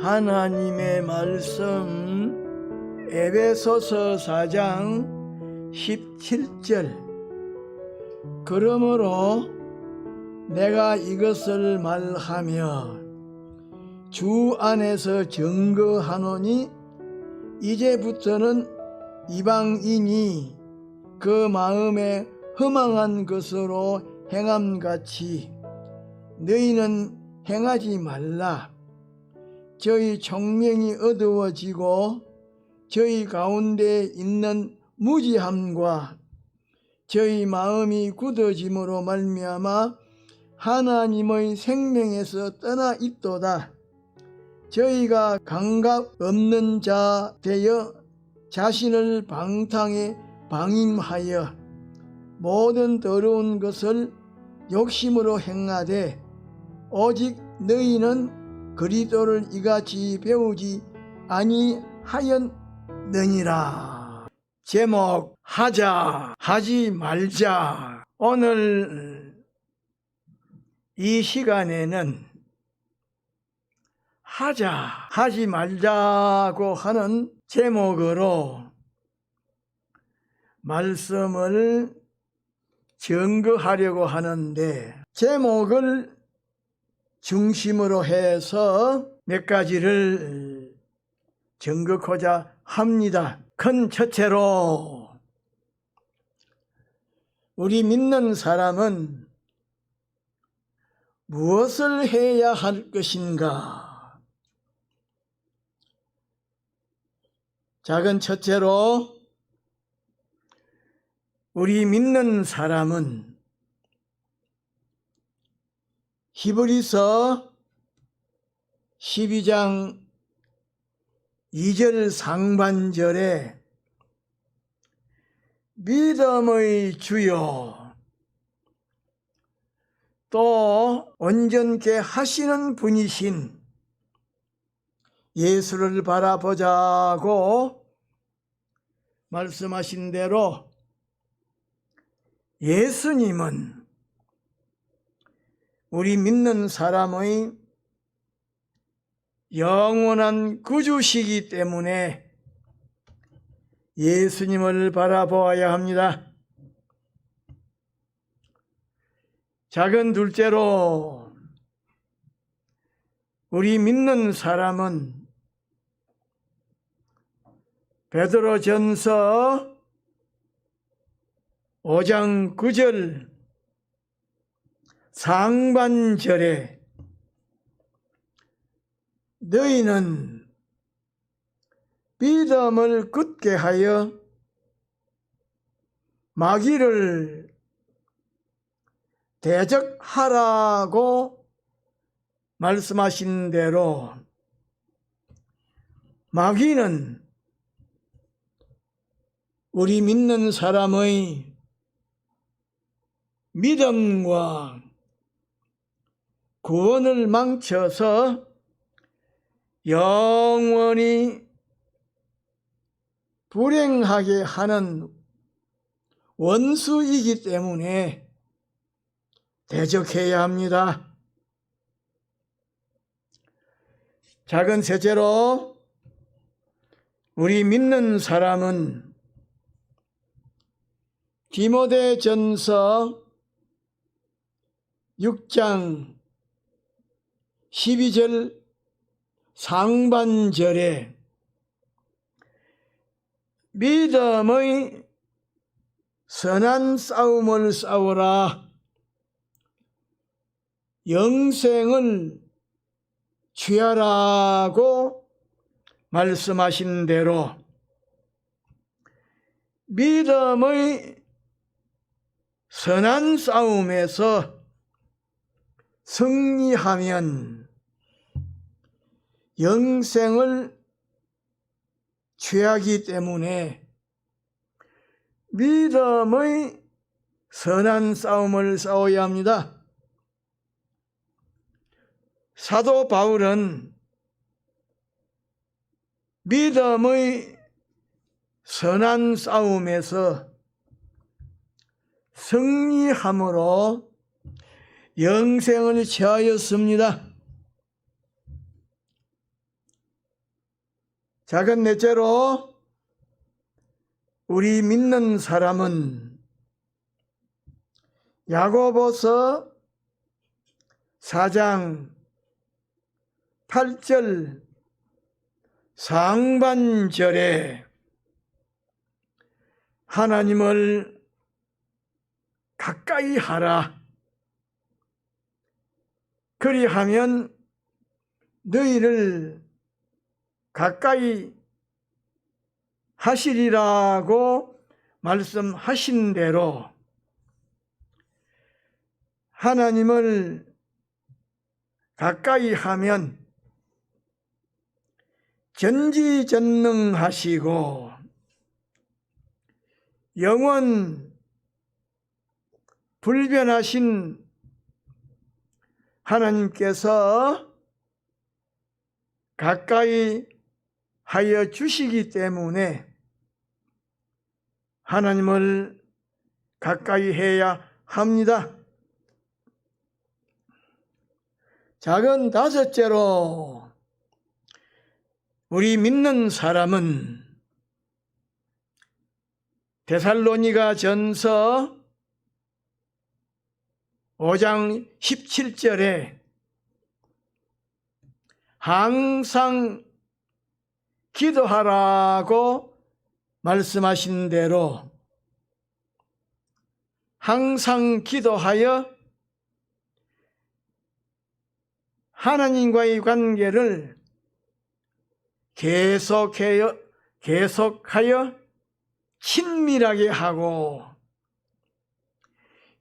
하나님의 말씀 에베소서 4장 17절. 그러므로 내가 이것을 말하며 주 안에서 증거하노니 이제부터는 이방인이 그 마음에 허망한 것으로 행함같이 너희는 행하지 말라. 저희 총명이 어두워지고 저희 가운데 있는 무지함과 저희 마음이 굳어짐으로 말미암아 하나님의 생명에서 떠나 있도다. 저희가 감각 없는 자 되어 자신을 방탕에 방임하여 모든 더러운 것을 욕심으로 행하되 오직 너희는 그리스도를 이같이 배우지 아니하였느니라. 제목 하자 하지 말자. 오늘 이 시간에는 하자 하지 말자고 하는 제목으로 말씀을 증거하려고 하는데, 제목을 중심으로 해서 몇 가지를 증거하고자 합니다. 큰 첫째로 우리 믿는 사람은 무엇을 해야 할 것인가? 작은 첫째로 우리 믿는 사람은 히브리서 12장 2절 상반절에 믿음의 주요 또 온전케 하시는 분이신 예수를 바라보자고 말씀하신 대로 예수님은 우리 믿는 사람의 영원한 구주시기 때문에 예수님을 바라보아야 합니다. 작은 둘째로 우리 믿는 사람은 베드로전서 5장 9절 상반절에 너희는 믿음을 굳게 하여 마귀를 대적하라고 말씀하신 대로 마귀는 우리 믿는 사람의 믿음과 구원을 망쳐서 영원히 불행하게 하는 원수이기 때문에 대적해야 합니다. 작은 셋째로 우리 믿는 사람은 디모데전서 6장 12절 상반절에 믿음의 선한 싸움을 싸우라. 영생을 취하라고 말씀하신 대로 믿음의 선한 싸움에서 승리하면 영생을 취하기 때문에 믿음의 선한 싸움을 싸워야 합니다. 사도 바울은 믿음의 선한 싸움에서 승리함으로 영생을 취하였습니다. 작은 넷째로 우리 믿는 사람은 야고보서 4장 8절 상반절에 하나님을 가까이 하라. 그리하면 너희를 가까이 하시리라고 말씀하신 대로 하나님을 가까이 하면 전지전능하시고 영원 불변하신 하나님께서 가까이 하여 주시기 때문에 하나님을 가까이 해야 합니다. 작은 다섯째로 우리 믿는 사람은 데살로니가 전서 5장 17절에 항상 기도하라고 말씀하신 대로 항상 기도하여 하나님과의 관계를 계속하여 친밀하게 하고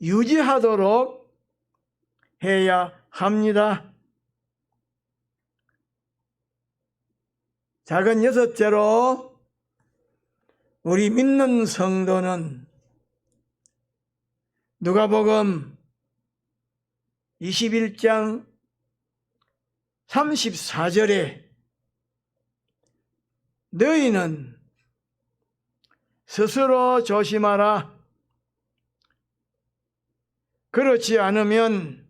유지하도록 해야 합니다. 작은 여섯째로 우리 믿는 성도는 누가복음 21장 34절에 너희는 스스로 조심하라. 그렇지 않으면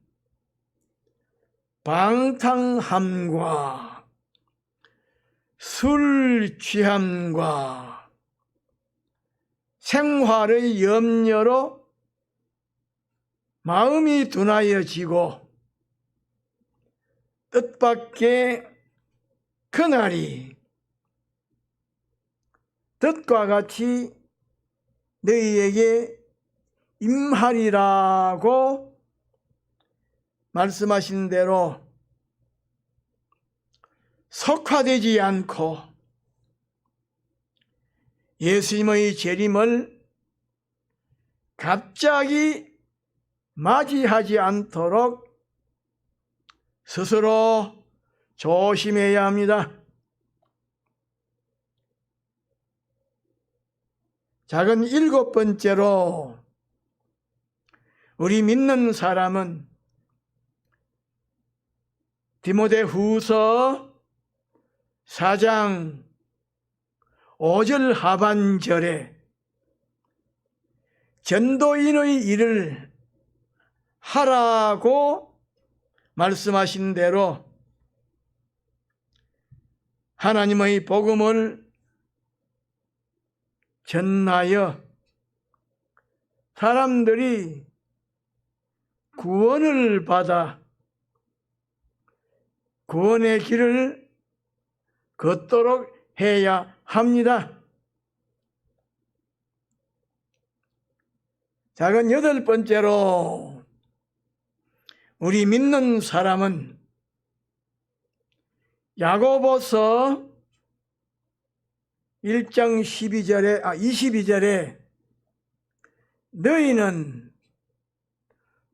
방탕함과 술 취함과 생활의 염려로 마음이 둔하여지고 뜻밖의 그날이 뜻과 같이 너희에게 임하리라고 말씀하신 대로 속화되지 않고 예수님의 재림을 갑자기 맞이하지 않도록 스스로 조심해야 합니다. 작은 일곱 번째로 우리 믿는 사람은 디모데후서 4장 5절 하반절에 전도인의 일을 하라고 말씀하신 대로 하나님의 복음을 전하여 사람들이 구원을 받아 구원의 길을 걷도록 해야 합니다. 작은 여덟 번째로 우리 믿는 사람은 야고보서 1장 22절에 너희는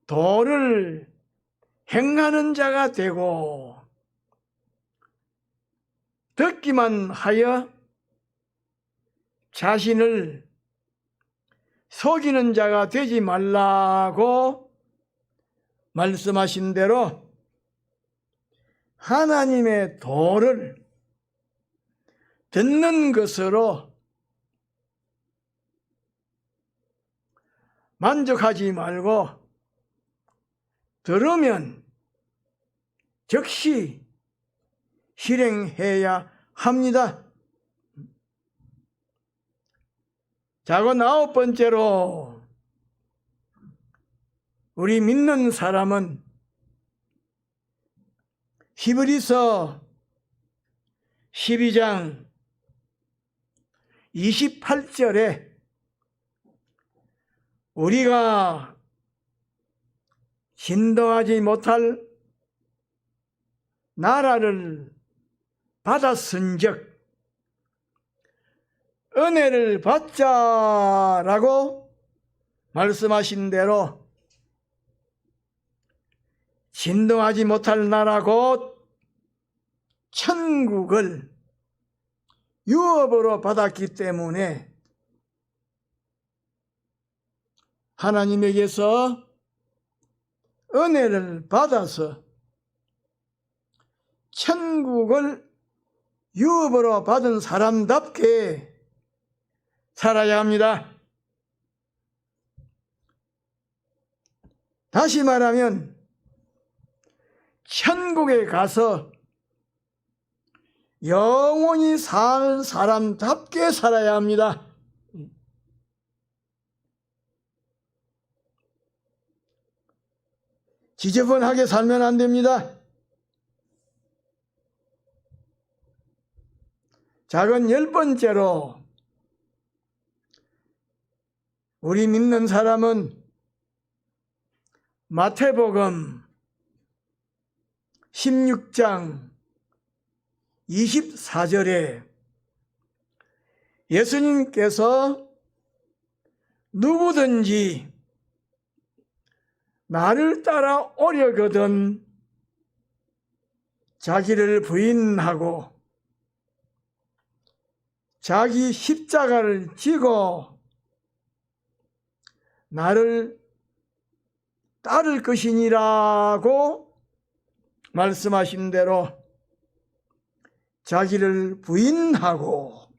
도를 행하는 자가 되고 듣기만 하여 자신을 속이는 자가 되지 말라고 말씀하신 대로 하나님의 도를 듣는 것으로 만족하지 말고 들으면 즉시 실행해야 합니다. 자고 아홉 번째로 우리 믿는 사람은 히브리서 12장 28절에 우리가 진동하지 못할 나라를 받았은즉 은혜를 받자라고 말씀하신 대로 진동하지 못할 나라 곧 천국을 유업으로 받았기 때문에 하나님에게서 은혜를 받아서 천국을 유업으로 받은 사람답게 살아야 합니다. 다시 말하면 천국에 가서 영원히 살 사람답게 살아야 합니다. 지저분하게 살면 안 됩니다. 작은 열 번째로 우리 믿는 사람은 마태복음 16장 24절에 예수님께서 누구든지 나를 따라 오려거든 자기를 부인하고 자기 십자가를 지고 나를 따를 것이니라고 말씀하신 대로 자기를 부인하고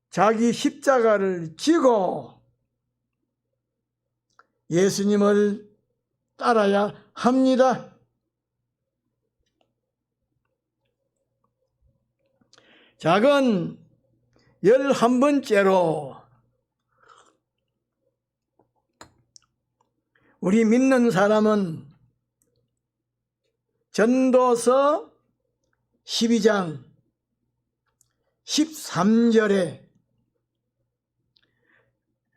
자기 십자가를 지고 예수님을 따라야 합니다. 작은 11번째로 우리 믿는 사람은 전도서 12장 13절에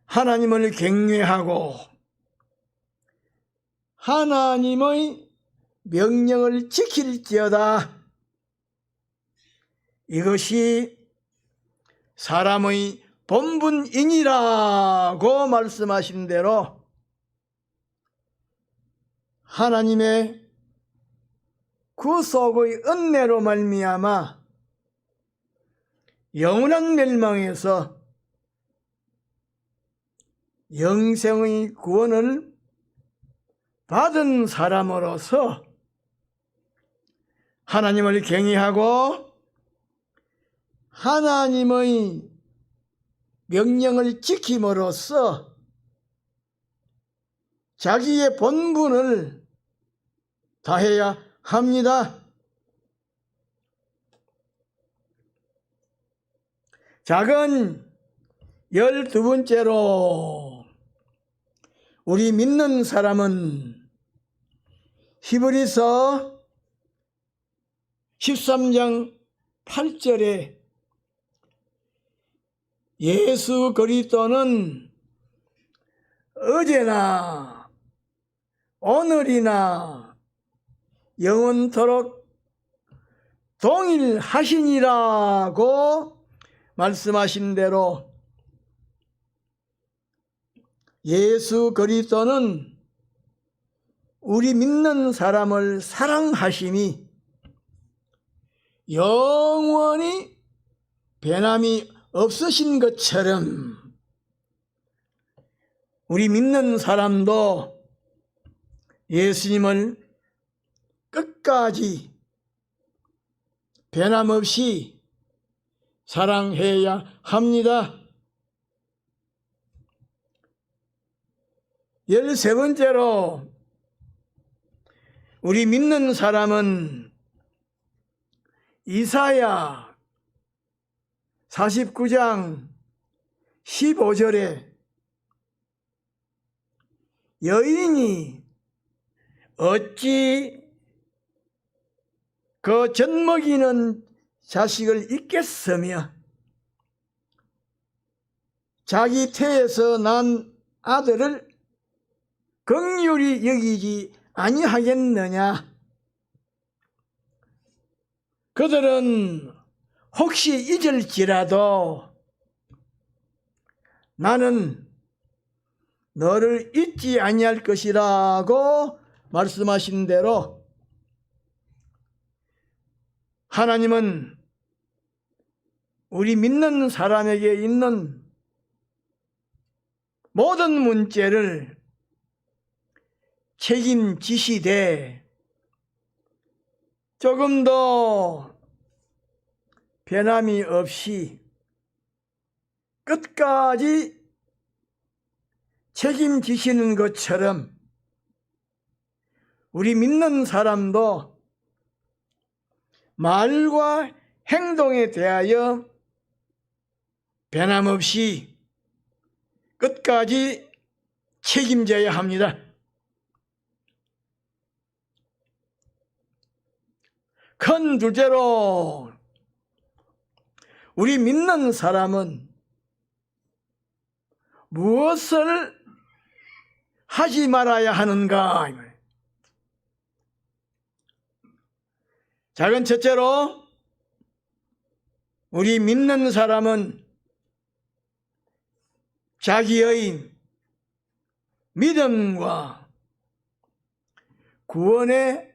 하나님을 경외하고 하나님의 명령을 지킬지어다. 이것이 사람의 본분이니라고 말씀하신 대로 하나님의 구속의 은혜로 말미암아 영원한 멸망에서 영생의 구원을 받은 사람으로서 하나님을 경외하고 하나님의 명령을 지킴으로써 자기의 본분을 다해야 합니다. 작은 12번째로 우리 믿는 사람은 히브리서 13장 8절에 예수 그리스도는 어제나 오늘이나 영원토록 동일하시니라고 말씀하신 대로 예수 그리스도는 우리 믿는 사람을 사랑하심이 영원히 변함이 없으신 것처럼 우리 믿는 사람도 예수님을 끝까지 변함없이 사랑해야 합니다. 13번째로 우리 믿는 사람은 이사야 49장 15절에 여인이 어찌 그 젖먹이는 자식을 잊겠으며 자기 태에서 난 아들을 긍휼히 여기지 아니하겠느냐. 그들은 혹시 잊을지라도 나는 너를 잊지 아니할 것이라고 말씀하신 대로 하나님은 우리 믿는 사람에게 있는 모든 문제를 책임지시되 조금 더 변함이 없이 끝까지 책임지시는 것처럼 우리 믿는 사람도 말과 행동에 대하여 변함없이 끝까지 책임져야 합니다. 큰 둘째로 우리 믿는 사람은 무엇을 하지 말아야 하는가? 작은 첫째로 우리 믿는 사람은 자기의 믿음과 구원에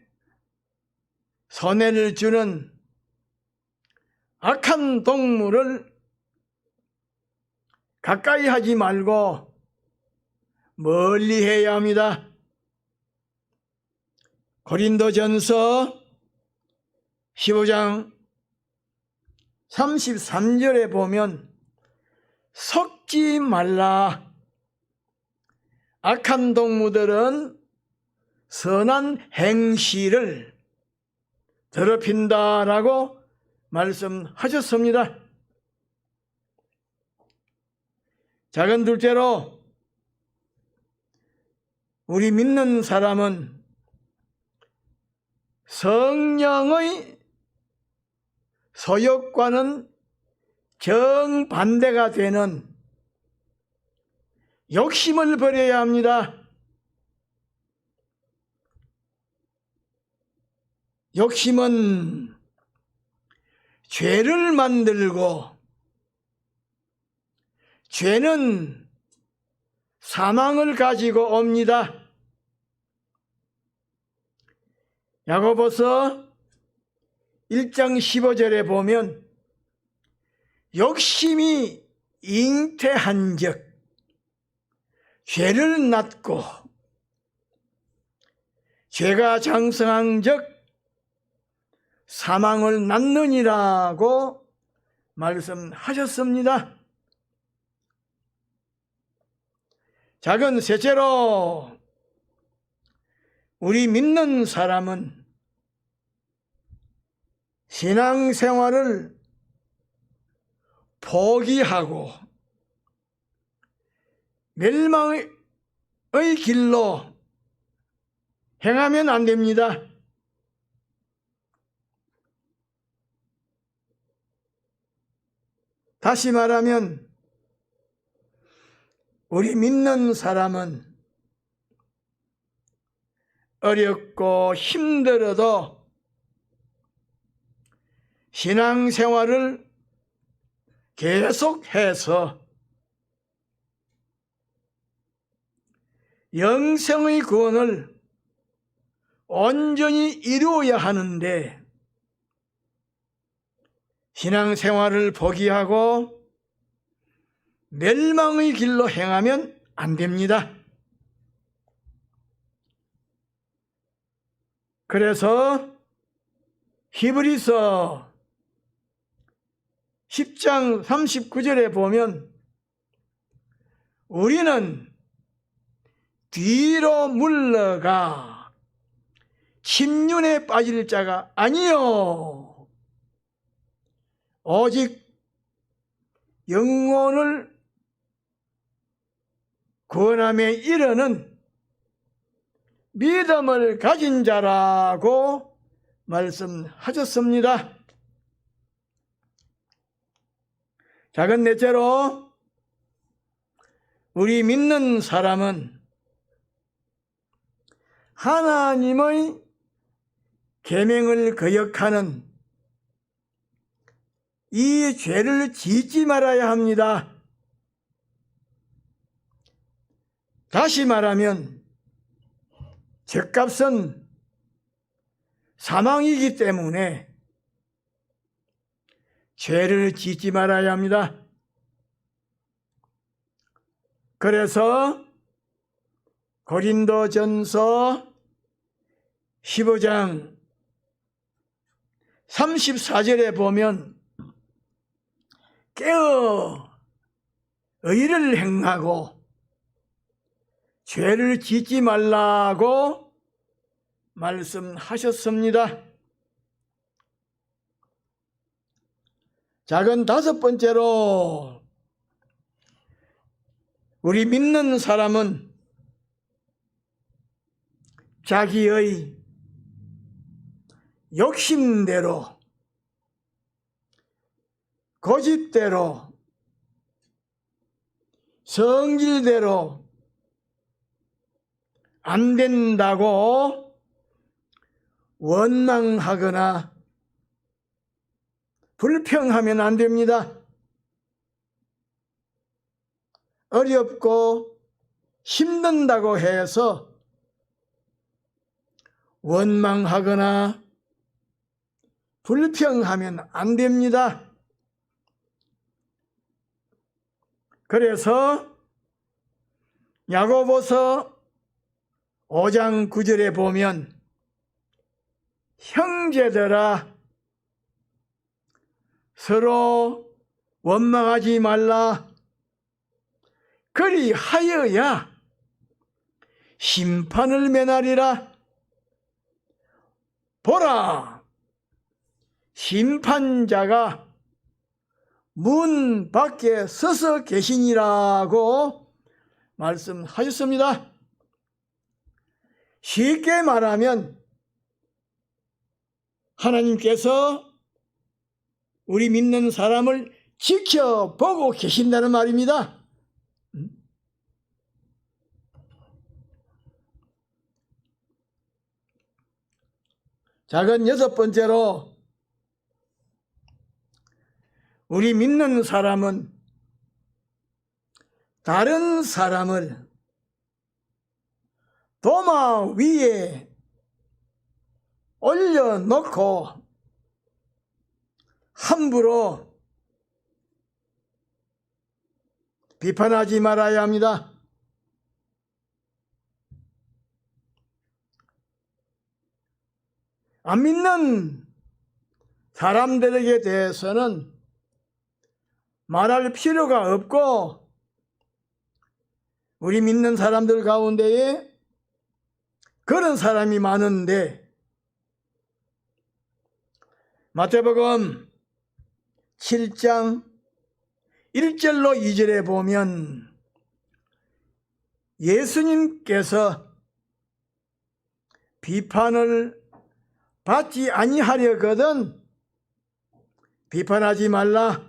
손해를 주는 악한 동물을 가까이 하지 말고 멀리 해야 합니다. 고린도전서 15장 33절에 보면 속지 말라. 악한 동무들은 선한 행실을 더럽힌다라고 말씀하셨습니다. 작은 둘째로 우리 믿는 사람은 성령의 소욕과는 정반대가 되는 욕심을 버려야 합니다. 욕심은 죄를 만들고 죄는 사망을 가지고 옵니다. 야고보서 1장 15절에 보면 욕심이 잉태한 적 죄를 낳고 죄가 장성한 적 사망을 낳느니라고 말씀하셨습니다. 작은 셋째로 우리 믿는 사람은 신앙생활을 포기하고 멸망의 길로 행하면 안 됩니다. 다시 말하면 우리 믿는 사람은 어렵고 힘들어도 신앙생활을 계속해서 영생의 구원을 온전히 이루어야 하는데 신앙생활을 포기하고 멸망의 길로 행하면 안 됩니다. 그래서 히브리서 10장 39절에 보면 우리는 뒤로 물러가 침륜에 빠질 자가 아니요 오직 영혼을 구원함에 이르는 믿음을 가진 자라고 말씀하셨습니다. 작은 넷째로 우리 믿는 사람은 하나님의 계명을 거역하는 이 죄를 짓지 말아야 합니다. 다시 말하면 죄값은 사망이기 때문에 죄를 짓지 말아야 합니다. 그래서 고린도전서 15장 34절에 보면 깨어 의를 행하고 죄를 짓지 말라고 말씀하셨습니다. 작은 다섯 번째로 우리 믿는 사람은 자기의 욕심대로 고집대로 성질대로 안 된다고 원망하거나 불평하면 안 됩니다. 어렵고 힘든다고 해서 원망하거나 불평하면 안 됩니다. 그래서 야고보서 5장 9절에 보면 형제들아 서로 원망하지 말라. 그리하여야 심판을 면하리라. 보라, 심판자가 문 밖에 서서 계시니라고 말씀하셨습니다. 쉽게 말하면 하나님께서 우리 믿는 사람을 지켜보고 계신다는 말입니다. 작은 여섯 번째로 우리 믿는 사람은 다른 사람을 도마 위에 올려놓고 함부로 비판하지 말아야 합니다. 안 믿는 사람들에게 대해서는 말할 필요가 없고 우리 믿는 사람들 가운데에 그런 사람이 많은데 마태복음 7장 1절로 2절에 보면 예수님께서 비판을 받지 아니하려거든 비판하지 말라.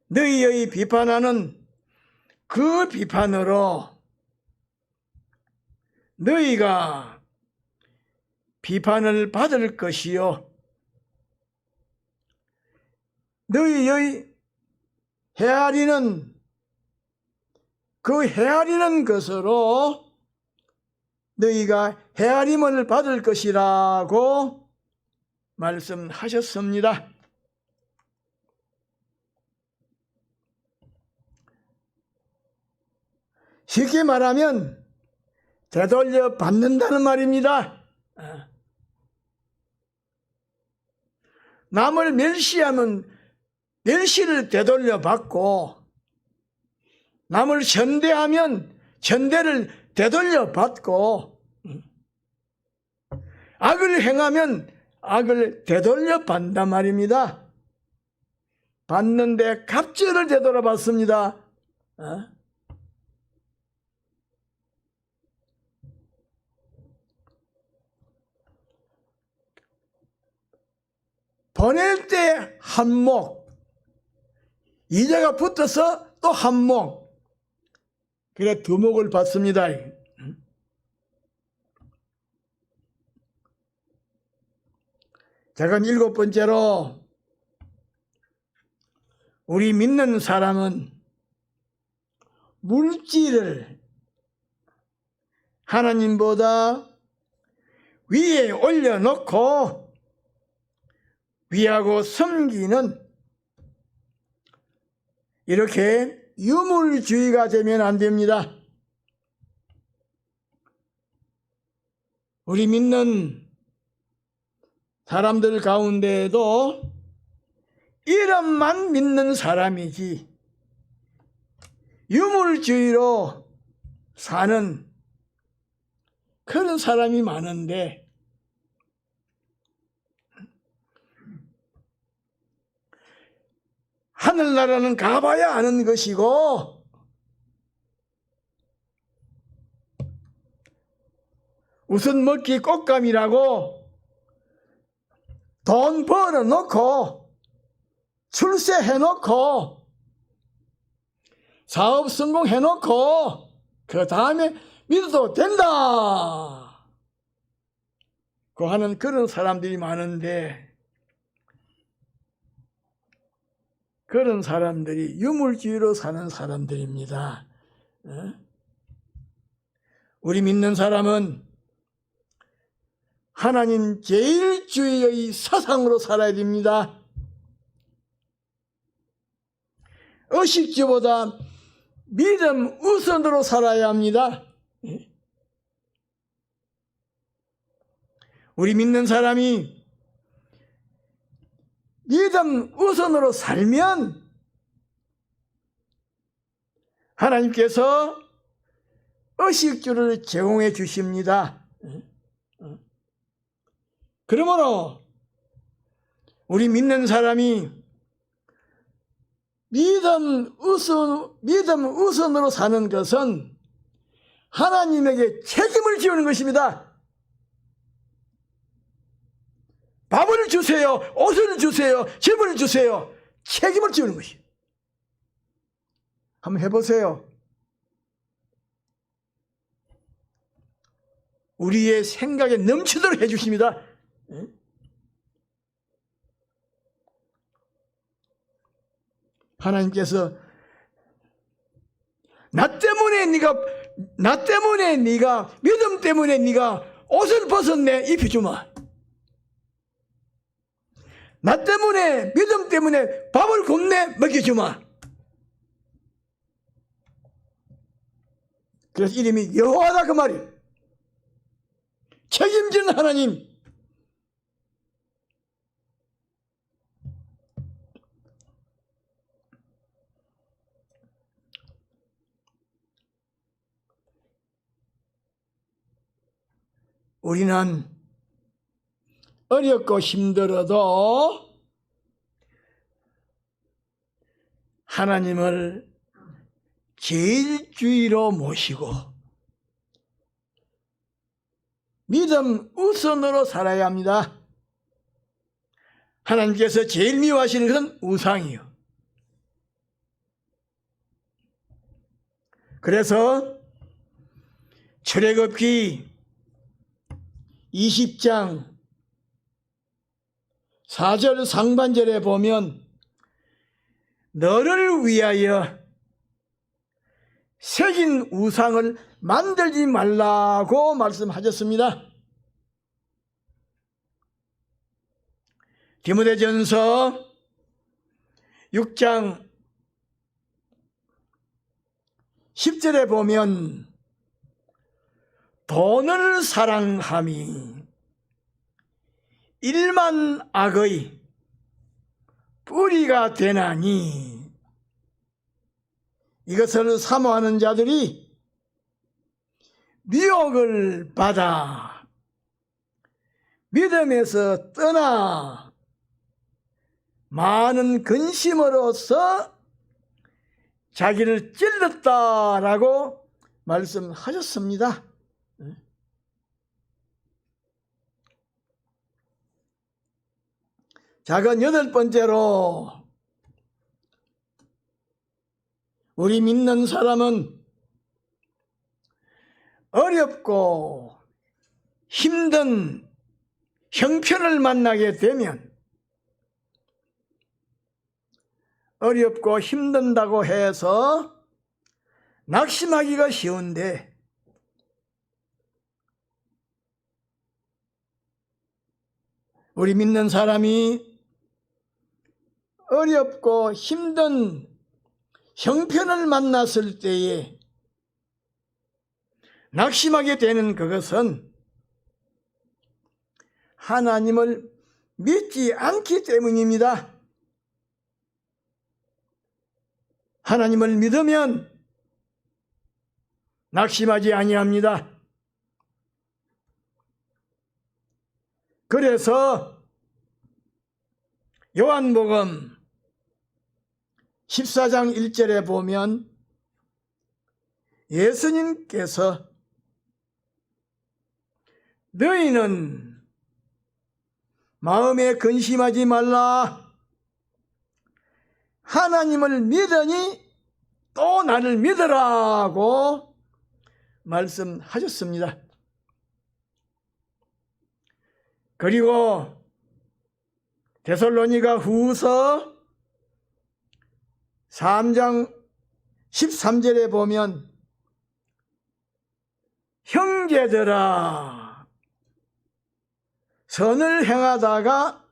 너희의 비판하는 그 비판으로 너희가 비판을 받을 것이요 너희의 헤아리는 그 헤아리는 것으로 너희가 헤아림을 받을 것이라고 말씀하셨습니다. 쉽게 말하면 되돌려 받는다는 말입니다. 남을 멸시하면 멸시를 되돌려 받고 남을 전대하면 전대를 되돌려 받고 악을 행하면 악을 되돌려 받는단 말입니다. 받는데 갑절을 되돌아 받습니다. 보낼 때 한 목, 이자가 붙어서 또 한 목, 그래 두 목을 받습니다. 자, 그럼 일곱 번째로 우리 믿는 사람은 물질을 하나님보다 위에 올려놓고 위하고 섬기는 이렇게 유물주의가 되면 안 됩니다. 우리 믿는 사람들 가운데에도 이름만 믿는 사람이지 유물주의로 사는 그런 사람이 많은데 하늘나라는 가봐야 아는 것이고 우선 먹기 꽃감이라고 돈 벌어놓고 출세해놓고 사업 성공해놓고 그 다음에 믿어도 된다 그 하는 그런 사람들이 많은데 그런 사람들이 유물주의로 사는 사람들입니다. 우리 믿는 사람은 하나님 제일주의의 사상으로 살아야 됩니다. 의식주보다 믿음 우선으로 살아야 합니다. 우리 믿는 사람이 믿음 우선으로 살면 하나님께서 의식주를 제공해 주십니다. 그러므로 우리 믿는 사람이 믿음 우선으로 사는 것은 하나님에게 책임을 지우는 것입니다. 밥을 주세요, 옷을 주세요, 집을 주세요. 책임을 지우는 것이에요. 한번 해보세요. 우리의 생각에 넘치도록 해주십니다. 하나님께서 나 때문에 네가 믿음 때문에 네가 옷을 벗었네, 입혀주마. 나 때문에 믿음 때문에 밥을 굶네, 먹여주마. 그래서 이름이 여호와다 그 말이에요. 책임지는 하나님. 우리는 어렵고 힘들어도 하나님을 제일주의로 모시고 믿음 우선으로 살아야 합니다. 하나님께서 제일 미워하시는 것은 우상이요. 그래서 출애굽기 20장 4절 상반절에 보면 너를 위하여 새긴 우상을 만들지 말라고 말씀하셨습니다. 디모데전서 6장 10절에 보면 돈을 사랑함이 일만 악의 뿌리가 되나니 이것을 사모하는 자들이 미혹을 받아 믿음에서 떠나 많은 근심으로써 자기를 찔렀다라고 말씀하셨습니다. 작은 8번째로 우리 믿는 사람은 어렵고 힘든 형편을 만나게 되면 어렵고 힘든다고 해서 낙심하기가 쉬운데 우리 믿는 사람이 어렵고 힘든 형편을 만났을 때에 낙심하게 되는 그것은 하나님을 믿지 않기 때문입니다. 하나님을 믿으면 낙심하지 아니합니다. 그래서 요한복음 14장 1절에 보면 예수님께서 너희는 마음에 근심하지 말라. 하나님을 믿으니 또 나를 믿으라고 말씀하셨습니다. 그리고 데살로니가 후서 3장 13절에 보면 형제들아 선을 행하다가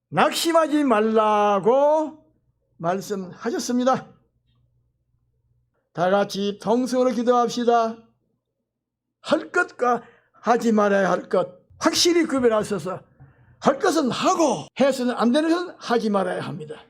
낙심하지 말라고 말씀하셨습니다. 다 같이 통성으로 기도합시다. 할 것과 하지 말아야 할 것 확실히 구별하셔서 할 것은 하고 해서는 안 되는 것은 하지 말아야 합니다.